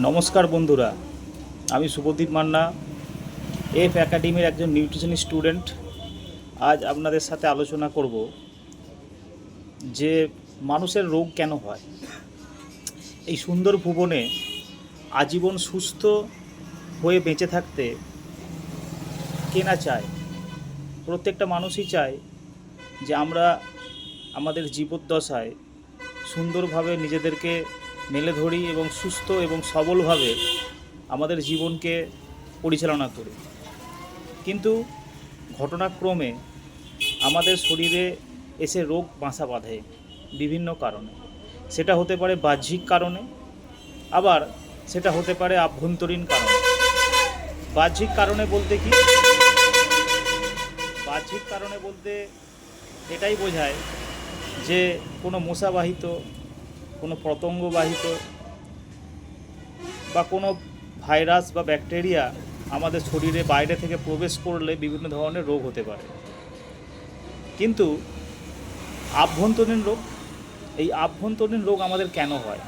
নমস্কার বন্ধুরা, আমি শুভদীপ মান্না, এফ একাডেমির একজন নিউট্রিশনিস্ট স্টুডেন্ট। আজ আপনাদের সাথে আলোচনা করব যে মানুষের রোগ কেন হয়। এই সুন্দর ভুবনে আজীবন সুস্থ হয়ে বেঁচে থাকতে কে না চায়? প্রত্যেকটা মানুষই চায় যে আমরা আমাদের জীবদ্দশায় সুন্দরভাবে নিজেদেরকে মেলে ধরি এবং সুস্থ এবং সবলভাবে আমাদের জীবনকে পরিচালনা করি। কিন্তু ঘটনাক্রমে আমাদের শরীরে এসে রোগ বাসা বাঁধে বিভিন্ন কারণে। সেটা হতে পারে বাহ্যিক কারণে, আবার সেটা হতে পারে আভ্যন্তরীণ কারণে। বাহ্যিক কারণে বলতে কি? বাহ্যিক কারণে বলতে এটাই বোঝায় যে কোনো মশাবাহিত, কোনো পতঙ্গবাহিত বা কোনো ভাইরাস বা ব্যাকটেরিয়া আমাদের শরীরে বাইরে থেকে প্রবেশ করলে বিভিন্ন ধরনের রোগ হতে পারে। কিন্তু আভ্যন্তরীণ রোগ, এই আভ্যন্তরীণ রোগ আমাদের কেন হয়?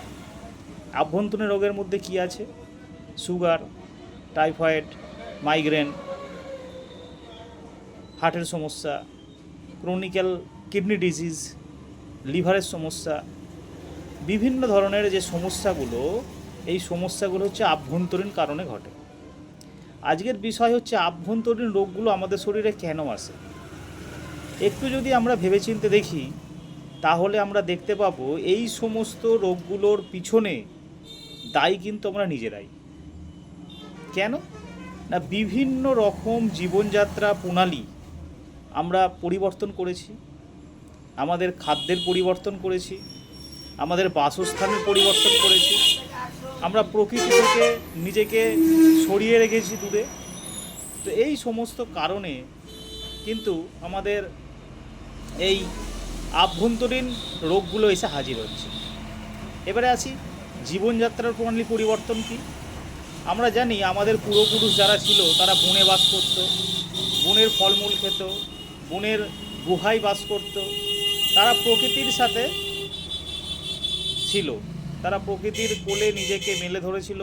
আভ্যন্তরীণ রোগের মধ্যে কি আছে? সুগার, টাইফয়েড, মাইগ্রেন, হার্টের সমস্যা, ক্রনিক্যাল কিডনি ডিজিজ, লিভারের সমস্যা, বিভিন্ন ধরনের যে সমস্যাগুলো, এই সমস্যাগুলো হচ্ছে আভ্যন্তরীণ কারণে ঘটে। আজকের বিষয় হচ্ছে আভ্যন্তরীণ রোগগুলো আমাদের শরীরে কেন আসে। একটু যদি আমরা ভেবেচিন্তে দেখি তাহলে আমরা দেখতে পাবো এই সমস্ত রোগগুলোর পিছনে দায়ী কিন্তু আমরা নিজেরাই। কেন না, বিভিন্ন রকম জীবনযাত্রা প্রণালী আমরা পরিবর্তন করেছি, আমাদের খাদ্যের পরিবর্তন করেছি, আমাদের বাসস্থানের পরিবর্তন করেছি, আমরা প্রকৃতি থেকে নিজেকে সরিয়ে রেখেছি দূরে। তো এই সমস্ত কারণে কিন্তু আমাদের এই আভ্যন্তরীণ রোগগুলো এসে হাজির হচ্ছে। এবারে আসি জীবনযাত্রার প্রণালী পরিবর্তন কি। আমরা জানি আমাদের পূর্বপুরুষ যারা ছিল তারা বনে বাস করত, বনের ফলমূল খেত, বনের গুহায় বাস করত। তারা প্রকৃতির সাথে ছিল, তারা প্রকৃতির কোলে নিজেকে মেলে ধরেছিল,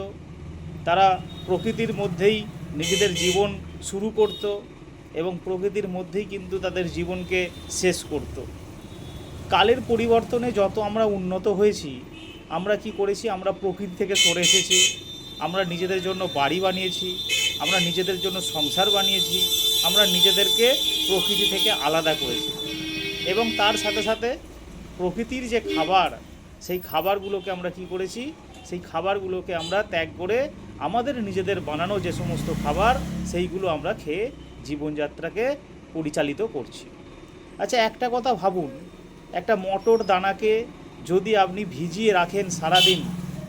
তারা প্রকৃতির মধ্যেই নিজেদের জীবন শুরু করত এবং প্রকৃতির মধ্যেই কিন্তু তাদের জীবনকে শেষ করত। কালের পরিবর্তনে যত আমরা উন্নত হয়েছি, আমরা কি করেছি? আমরা প্রকৃতি থেকে সরে এসেছি, আমরা নিজেদের জন্য বাড়ি বানিয়েছি, আমরা নিজেদের জন্য সংসার বানিয়েছি, আমরা নিজেদেরকে প্রকৃতি থেকে আলাদা করেছি এবং তার সাথে সাথে প্রকৃতির যে খাবার, সেই খাবারগুলোকে আমরা কি করেছি? সেই খাবারগুলোকে আমরা ত্যাগ করে আমাদের নিজেদের বানানো যে সমস্ত খাবার, সেইগুলো আমরা খেয়ে জীবনযাত্রাকে পরিচালিত করছি। আচ্ছা, একটা কথা ভাবুন, একটা মটর দানাকে যদি আপনি ভিজিয়ে রাখেন সারাদিন,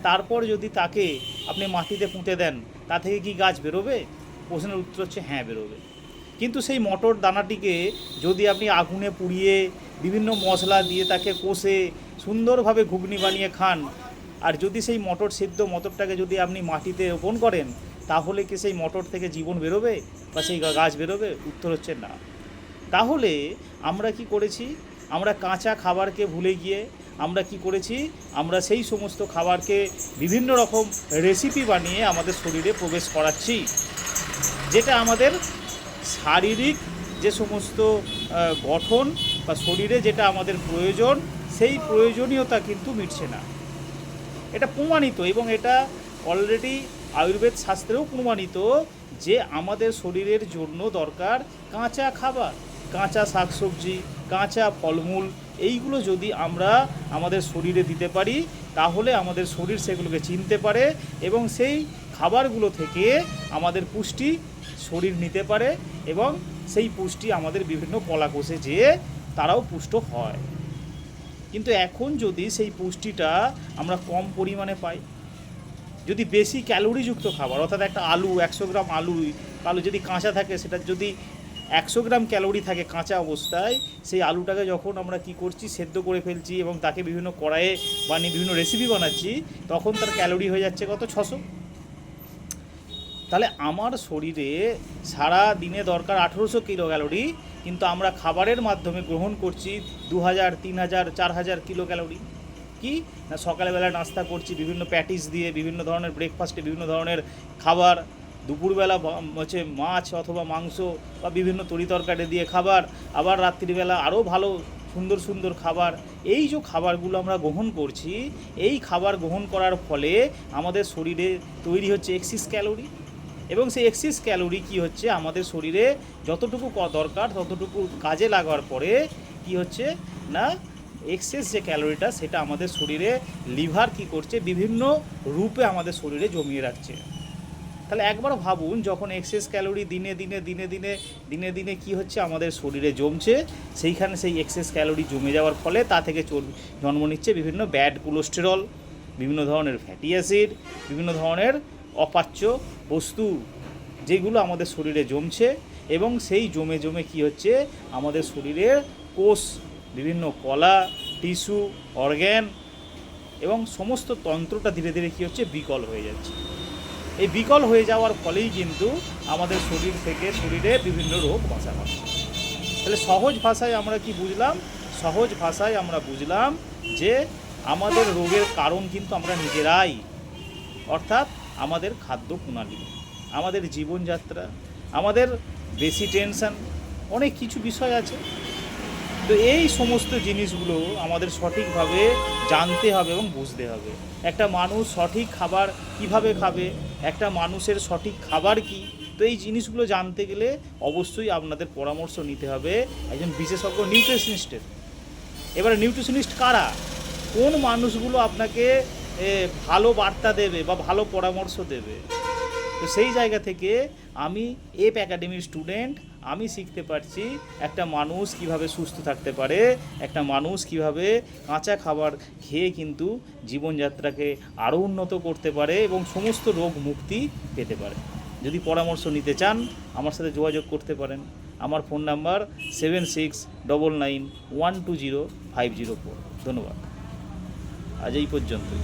তারপর যদি তাকে আপনি মাটিতে পুঁতে দেন, তা থেকে কি গাছ বেরোবে? প্রশ্নের উত্তর হচ্ছে হ্যাঁ, বেরোবে। কিন্তু সেই মটর দানাটিকে যদি আপনি আগুনে পুড়িয়ে বিভিন্ন মশলা দিয়ে তাকে কষে সুন্দরভাবে ঘুগনি বানিয়ে খান, আর যদি সেই মটরটাকে যদি আপনি মাটিতে রোপণ করেন, তাহলে কি সেই মটর থেকে জীবন বেরোবে বা সেই গাছ বেরোবে? উত্তর হচ্ছে না। তাহলে আমরা কি করেছি? আমরা কাঁচা খাবারকে ভুলে গিয়ে আমরা কি করেছি? আমরা সেই সমস্ত খাবারকে বিভিন্ন রকম রেসিপি বানিয়ে আমাদের শরীরে প্রবেশ করাচ্ছি, যেটা আমাদের শারীরিক যে সমস্ত গঠন বা শরীরে যেটা আমাদের প্রয়োজন, সেই প্রয়োজনীয়তা কিন্তু মিটছে না। এটা প্রমাণিত এবং এটা অলরেডি আয়ুর্বেদ শাস্ত্রেও প্রমাণিত যে আমাদের শরীরের জন্য দরকার কাঁচা খাবার, কাঁচা শাকসবজি, কাঁচা ফলমূল। এইগুলো যদি আমরা আমাদের শরীরে দিতে পারি, তাহলে আমাদের শরীর সেগুলোকে চিনতে পারে এবং সেই খাবারগুলো থেকে আমাদের পুষ্টি শরীর নিতে পারে এবং সেই পুষ্টি আমাদের বিভিন্ন কলাকোষে যেয়ে তারাও পুষ্ট হয়। কিন্তু এখন যদি সেই পুষ্টিটা আমরা কম পরিমাণে পাই, যদি বেশি ক্যালোরিযুক্ত খাবার, অর্থাৎ একটা আলু, 100 গ্রাম আলু যদি কাঁচা থাকে, সেটার যদি 100 গ্রাম ক্যালোরি থাকে কাঁচা অবস্থায়, সেই আলুটাকে যখন আমরা কি করছি? সেদ্ধ করে ফেলছি এবং তাকে বিভিন্ন কড়াইয়ে বানিয়ে বিভিন্ন রেসিপি বানাচ্ছি, তখন তার ক্যালোরি হয়ে যাচ্ছে কত? 600। তাহলে আমার শরীরে সারা দিনে দরকার 1800 কিলো ক্যালোরি, কিন্তু আমরা খাবারের মাধ্যমে গ্রহণ করছি 2000, 3000, 4000 কিলো ক্যালোরি। কি না সকালবেলা নাস্তা করছি বিভিন্ন প্যাটিস দিয়ে, বিভিন্ন ধরনের ব্রেকফাস্টে বিভিন্ন ধরনের খাবার, দুপুরবেলা হচ্ছে মাছ অথবা মাংস বা বিভিন্ন তরিতরকারি দিয়ে খাবার, আবার রাত্রিবেলা আরও ভালো সুন্দর সুন্দর খাবার। এই যে খাবারগুলো আমরা গ্রহণ করছি, এই খাবার গ্রহণ করার ফলে আমাদের শরীরে তৈরি হচ্ছে এক্সিস ক্যালোরি, এবং সেই এক্সিস ক্যালোরি কি হচ্ছে আমাদের শরীরে যতটুকু দরকার ততটুকু কাজে লাগার পরে কি হচ্ছে না এক্সেস যে ক্যালোরিটা সেটা আমাদের শরীরে লিভার কি করছে বিভিন্ন রূপে আমাদের শরীরে জমিয়ে রাখছে। তাহলে একবার ভাবুন, যখন এক্সেস ক্যালোরি দিনে দিনে দিনে দিনে দিনে দিনে কি হচ্ছে আমাদের শরীরে জমছে, সেইখানে সেই এক্সেস ক্যালোরি জমে যাওয়ার ফলে তা থেকে জন্ম নিচ্ছে বিভিন্ন ব্যাড কোলেস্টেরল, বিভিন্ন ধরনের ফ্যাটি অ্যাসিড, বিভিন্ন ধরনের অপাচ্য বস্তু, যেগুলো আমাদের শরীরে জমছে, এবং সেই জমে জমে কি হচ্ছে আমাদের শরীরের কোষ, বিভিন্ন কলা, টিস্যু, অর্গ্যান এবং সমস্ত তন্ত্রটা ধীরে ধীরে কী হচ্ছে বিকল হয়ে যাচ্ছে। এই বিকল হয়ে যাওয়ার ফলেই কিন্তু আমাদের শরীর থেকে শরীরে বিভিন্ন রোগ বাসা বাঁধছে। তাহলে সহজ ভাষায় আমরা কি বুঝলাম? সহজ ভাষায় আমরা বুঝলাম যে আমাদের রোগের কারণ কিন্তু আমরা নিজেরাই, অর্থাৎ আমাদের খাদ্য প্রণালী, আমাদের জীবনযাত্রা, আমাদের বেশি টেনশন, অনেক কিছু বিষয় আছে। তো এই সমস্ত জিনিসগুলো আমাদের সঠিকভাবে জানতে হবে এবং বুঝতে হবে। একটা মানুষ সঠিক খাবার কিভাবে খাবে, একটা মানুষের সঠিক খাবার কি, তো এই জিনিসগুলো জানতে গেলে অবশ্যই আপনাদের পরামর্শ নিতে হবে একজন বিশেষজ্ঞ নিউট্রিশনিস্টের। এবারে নিউট্রিশনিস্ট কারা, কোন মানুষগুলো আপনাকে ভালো বার্তা দেবে বা ভালো পরামর্শ দেবে, তো সেই জায়গা থেকে আমি এপ একাডেমির স্টুডেন্ট, আমি শিখতে পারছি একটা মানুষ কিভাবে সুস্থ থাকতে পারে, একটা মানুষ কিভাবে কাঁচা খাবার খেয়ে কিন্তু জীবনযাত্রাকে আরও উন্নত করতে পারে এবং সমস্ত রোগ মুক্তি পেতে পারে। যদি পরামর্শ নিতে চান আমার সাথে যোগাযোগ করতে পারেন। আমার ফোন নাম্বার 7699120504। ধন্যবাদ, আজ এই পর্যন্তই।